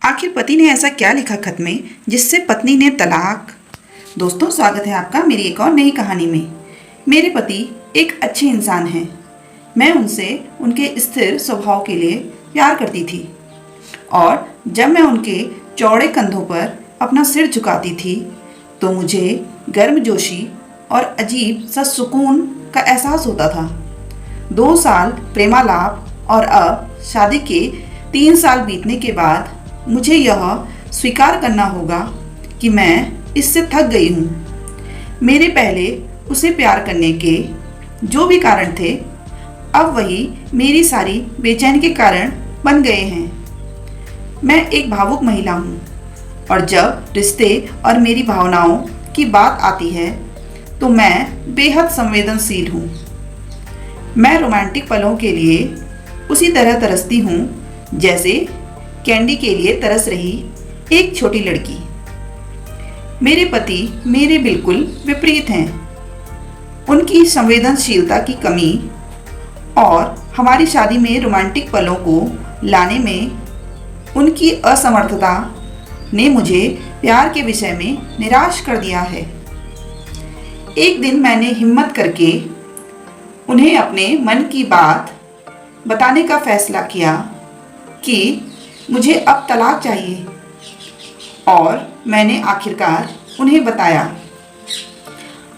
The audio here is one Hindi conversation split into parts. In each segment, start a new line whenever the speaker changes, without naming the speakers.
आखिर पति ने ऐसा क्या लिखा खत में जिससे पत्नी ने तलाक। दोस्तों, स्वागत है आपका मेरी एक और नई कहानी में। मेरे पति एक अच्छे इंसान हैं। मैं उनसे उनके स्थिर स्वभाव के लिए प्यार करती थी और जब मैं उनके चौड़े कंधों पर अपना सिर झुकाती थी तो मुझे गर्मजोशी और अजीब सा सुकून का एहसास होता था। 2 साल प्रेमालाप और अब शादी के 3 साल बीतने के बाद मुझे यह स्वीकार करना होगा कि मैं इससे थक गई हूँ। मेरे पहले उसे प्यार करने के जो भी कारण थे अब वही मेरी सारी बेचैनी के कारण बन गए हैं। मैं एक भावुक महिला हूँ और जब रिश्ते और मेरी भावनाओं की बात आती है तो मैं बेहद संवेदनशील हूँ। मैं रोमांटिक पलों के लिए उसी तरह तरसती हूँ जैसे कैंडी के लिए तरस रही एक छोटी लड़की। मेरे पति मेरे बिल्कुल विपरीत हैं। उनकी संवेदनशीलता की कमी और हमारी शादी में रोमांटिक पलों को लाने में उनकी असमर्थता ने मुझे प्यार के विषय में निराश कर दिया है। एक दिन मैंने हिम्मत करके उन्हें अपने मन की बात बताने का फैसला किया कि मुझे अब तलाक चाहिए और मैंने आखिरकार उन्हें बताया।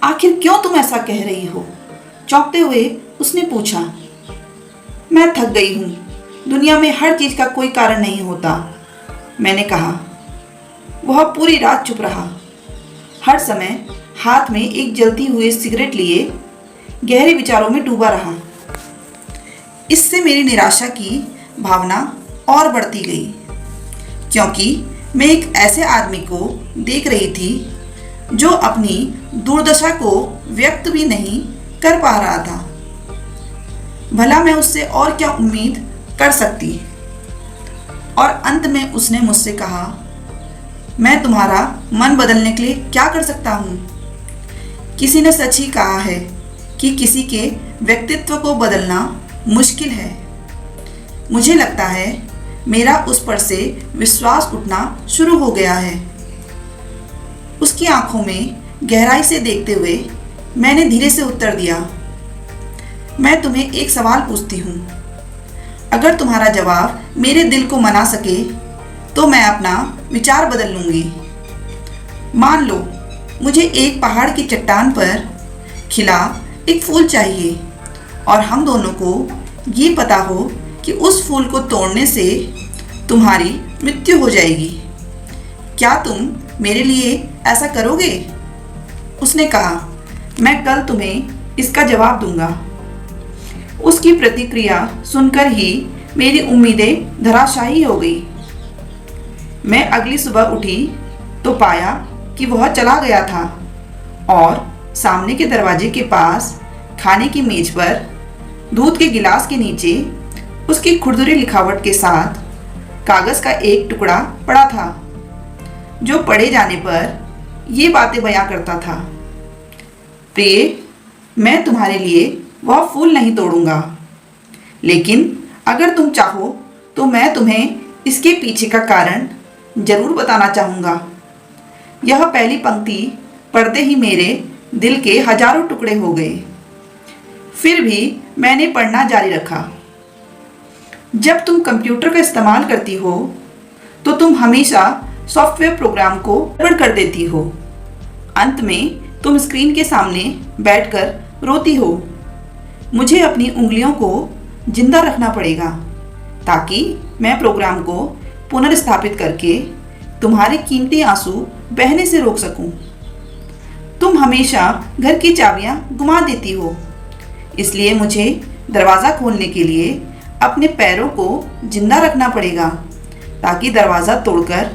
आखिर क्यों तुम ऐसा कह रही हो? चौंकते हुए उसने पूछा। मैं थक गई हूँ। दुनिया में हर चीज़ का कोई कारण नहीं होता, मैंने कहा। वह पूरी रात चुप रहा, हर समय हाथ में एक जलती हुई सिगरेट लिए गहरे विचारों में डूबा रहा। इससे मेरी निराशा की भावना और बढ़ती गई क्योंकि मैं एक ऐसे आदमी को देख रही थी जो अपनी दुर्दशा को व्यक्त भी नहीं कर पा रहा था। भला मैं उससे और क्या उम्मीद कर सकती। और अंत में उसने मुझसे कहा, मैं तुम्हारा मन बदलने के लिए क्या कर सकता हूँ? किसी ने सच ही कहा है कि किसी के व्यक्तित्व को बदलना मुश्किल है। मुझे लगता है मेरा उस पर से विश्वास उठना शुरू हो गया है। उसकी आंखों में गहराई से देखते हुए मैंने धीरे से उत्तर दिया, मैं तुम्हें एक सवाल पूछती हूँ। अगर तुम्हारा जवाब मेरे दिल को मना सके तो मैं अपना विचार बदल लूँगी। मान लो मुझे एक पहाड़ की चट्टान पर खिला एक फूल चाहिए और हम दोनों को ये पता हो कि उस फूल को तोड़ने से तुम्हारी मृत्यु हो जाएगी। क्या तुम मेरे लिए ऐसा करोगे? उसने कहा, मैं कल तुम्हें इसका जवाब दूंगा। उसकी प्रतिक्रिया सुनकर ही मेरी उम्मीदें धराशायी हो गई। मैं अगली सुबह उठी तो पाया कि वह चला गया था और सामने के दरवाजे के पास खाने की मेज पर दूध के गिलास के नीचे उसकी खुरदुरी लिखावट के साथ कागज का एक टुकड़ा पड़ा था जो पढ़े जाने पर ये बातें बयां करता था। प्रिय, मैं तुम्हारे लिए वह फूल नहीं तोड़ूंगा, लेकिन अगर तुम चाहो तो मैं तुम्हें इसके पीछे का कारण जरूर बताना चाहूँगा। यह पहली पंक्ति पढ़ते ही मेरे दिल के हजारों टुकड़े हो गए। फिर भी मैंने पढ़ना जारी रखा। जब तुम कंप्यूटर का इस्तेमाल करती हो तो तुम हमेशा सॉफ्टवेयर प्रोग्राम को गड़बड़ कर देती हो। अंत में तुम स्क्रीन के सामने बैठकर रोती हो। मुझे अपनी उंगलियों को जिंदा रखना पड़ेगा ताकि मैं प्रोग्राम को पुनर्स्थापित करके तुम्हारे कीमती आंसू बहने से रोक सकूं। तुम हमेशा घर की चाबियां गुमा देती हो, इसलिए मुझे दरवाज़ा खोलने के लिए अपने पैरों को जिंदा रखना पड़ेगा ताकि दरवाज़ा तोड़कर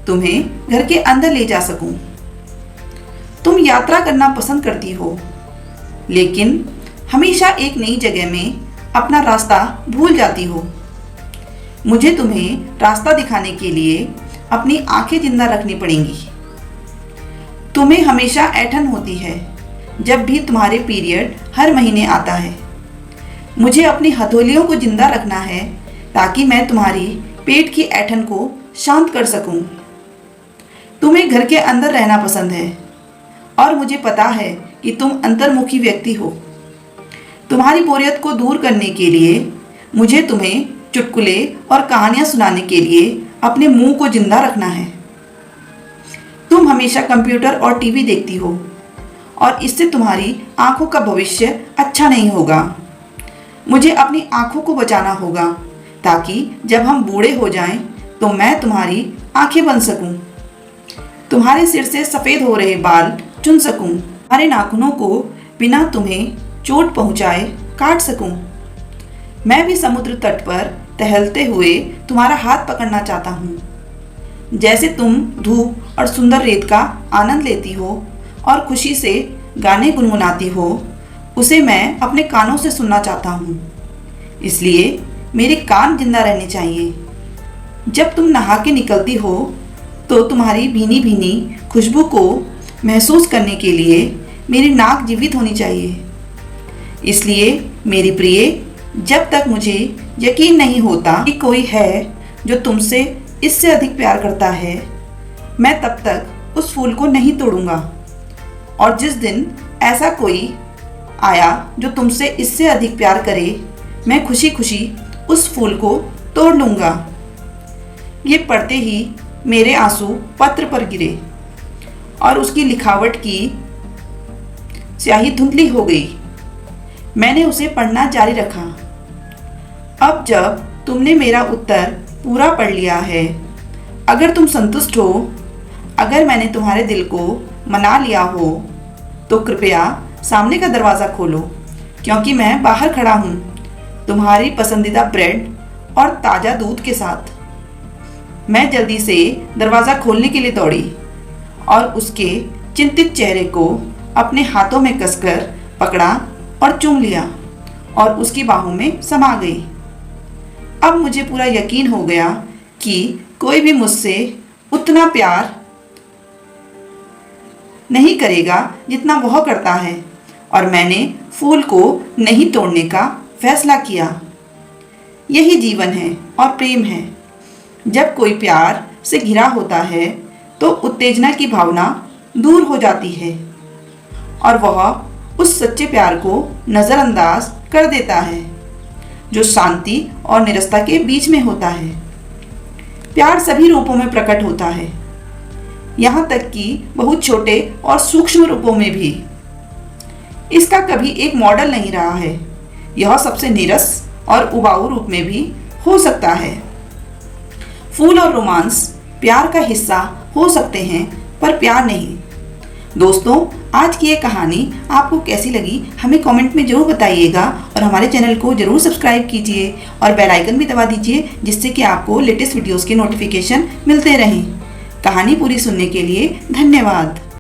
तुम्हें घर के अंदर ले जा सकूं। तुम यात्रा करना पसंद करती हो, लेकिन हमेशा एक नई जगह में अपना रास्ता भूल जाती हो। मुझे तुम्हें रास्ता दिखाने के लिए अपनी आंखें जिंदा रखनी पड़ेंगी। तुम्हें हमेशा ऐंठन होती है जब भी तुम्हारे पीरियड हर महीने आता है। मुझे अपनी हथेलियों को जिंदा रखना है ताकि मैं तुम्हारी पेट की ऐंठन को शांत कर सकूं। तुम्हें घर के अंदर रहना पसंद है और मुझे पता है कि तुम अंतर्मुखी व्यक्ति हो। तुम्हारी बोरियत को दूर करने के लिए मुझे तुम्हें चुटकुले और कहानियां सुनाने के लिए अपने मुंह को जिंदा रखना है। तुम हमेशा कंप्यूटर और टीवी देखती हो और इससे तुम्हारी आंखों का भविष्य अच्छा नहीं होगा। मुझे अपनी आंखों को बचाना होगा ताकि जब हम बूढ़े हो जाएं तो मैं तुम्हारी आंखें बन सकूं, तुम्हारे सिर से सफ़ेद हो रहे बाल चुन सकूं, तुम्हारे नाखूनों को बिना तुम्हें चोट पहुंचाए काट सकूं। मैं भी समुद्र तट पर टहलते हुए तुम्हारा हाथ पकड़ना चाहता हूँ। जैसे तुम धूप और सुंदर रेत का आनंद लेती हो और खुशी से गाने गुनगुनाती हो, उसे मैं अपने कानों से सुनना चाहता हूँ। इसलिए मेरे कान जिंदा रहने चाहिए। जब तुम नहा के निकलती हो तो तुम्हारी भीनी भीनी खुशबू को महसूस करने के लिए मेरी नाक जीवित होनी चाहिए। इसलिए मेरी प्रिय, जब तक मुझे यकीन नहीं होता कि कोई है जो तुमसे इससे अधिक प्यार करता है, मैं तब तक उस फूल को नहीं तोड़ूंगा। और जिस दिन ऐसा कोई आया जो तुमसे इससे अधिक प्यार करे, मैं खुशी खुशी उस फूल को तोड़ लूंगा। ये पढ़ते ही मेरे आंसू पत्र पर गिरे और उसकी लिखावट की स्याही धुंधली हो गई। मैंने उसे पढ़ना जारी रखा। अब जब तुमने मेरा उत्तर पूरा पढ़ लिया है, अगर तुम संतुष्ट हो, अगर मैंने तुम्हारे दिल को मना लिया हो, तो कृपया सामने का दरवाज़ा खोलो, क्योंकि मैं बाहर खड़ा हूँ तुम्हारी पसंदीदा ब्रेड और ताज़ा दूध के साथ। मैं जल्दी से दरवाज़ा खोलने के लिए दौड़ी और उसके चिंतित चेहरे को अपने हाथों में कसकर पकड़ा और चूम लिया और उसकी बाहों में समा गई। अब मुझे पूरा यकीन हो गया कि कोई भी मुझसे उतना प्यार नहीं करेगा जितना वह करता है, और मैंने फूल को नहीं तोड़ने का फैसला किया। यही जीवन है और प्रेम है। जब कोई प्यार से घिरा होता है तो उत्तेजना की भावना दूर हो जाती है और वह उस सच्चे प्यार को नज़रअंदाज कर देता है जो शांति और निरस्ता के बीच में होता है। प्यार सभी रूपों में प्रकट होता है, यहाँ तक कि बहुत छोटे और सूक्ष्म रूपों में भी। इसका कभी एक मॉडल नहीं रहा है। यह सबसे नीरस और उबाऊ रूप में भी हो सकता है। फूल और रोमांस प्यार का हिस्सा हो सकते हैं, पर प्यार नहीं। दोस्तों, आज की ये कहानी आपको कैसी लगी हमें कमेंट में ज़रूर बताइएगा, और हमारे चैनल को ज़रूर सब्सक्राइब कीजिए और बेल आइकन भी दबा दीजिए, जिससे कि आपको लेटेस्ट वीडियोस के नोटिफिकेशन मिलते रहें। कहानी पूरी सुनने के लिए धन्यवाद।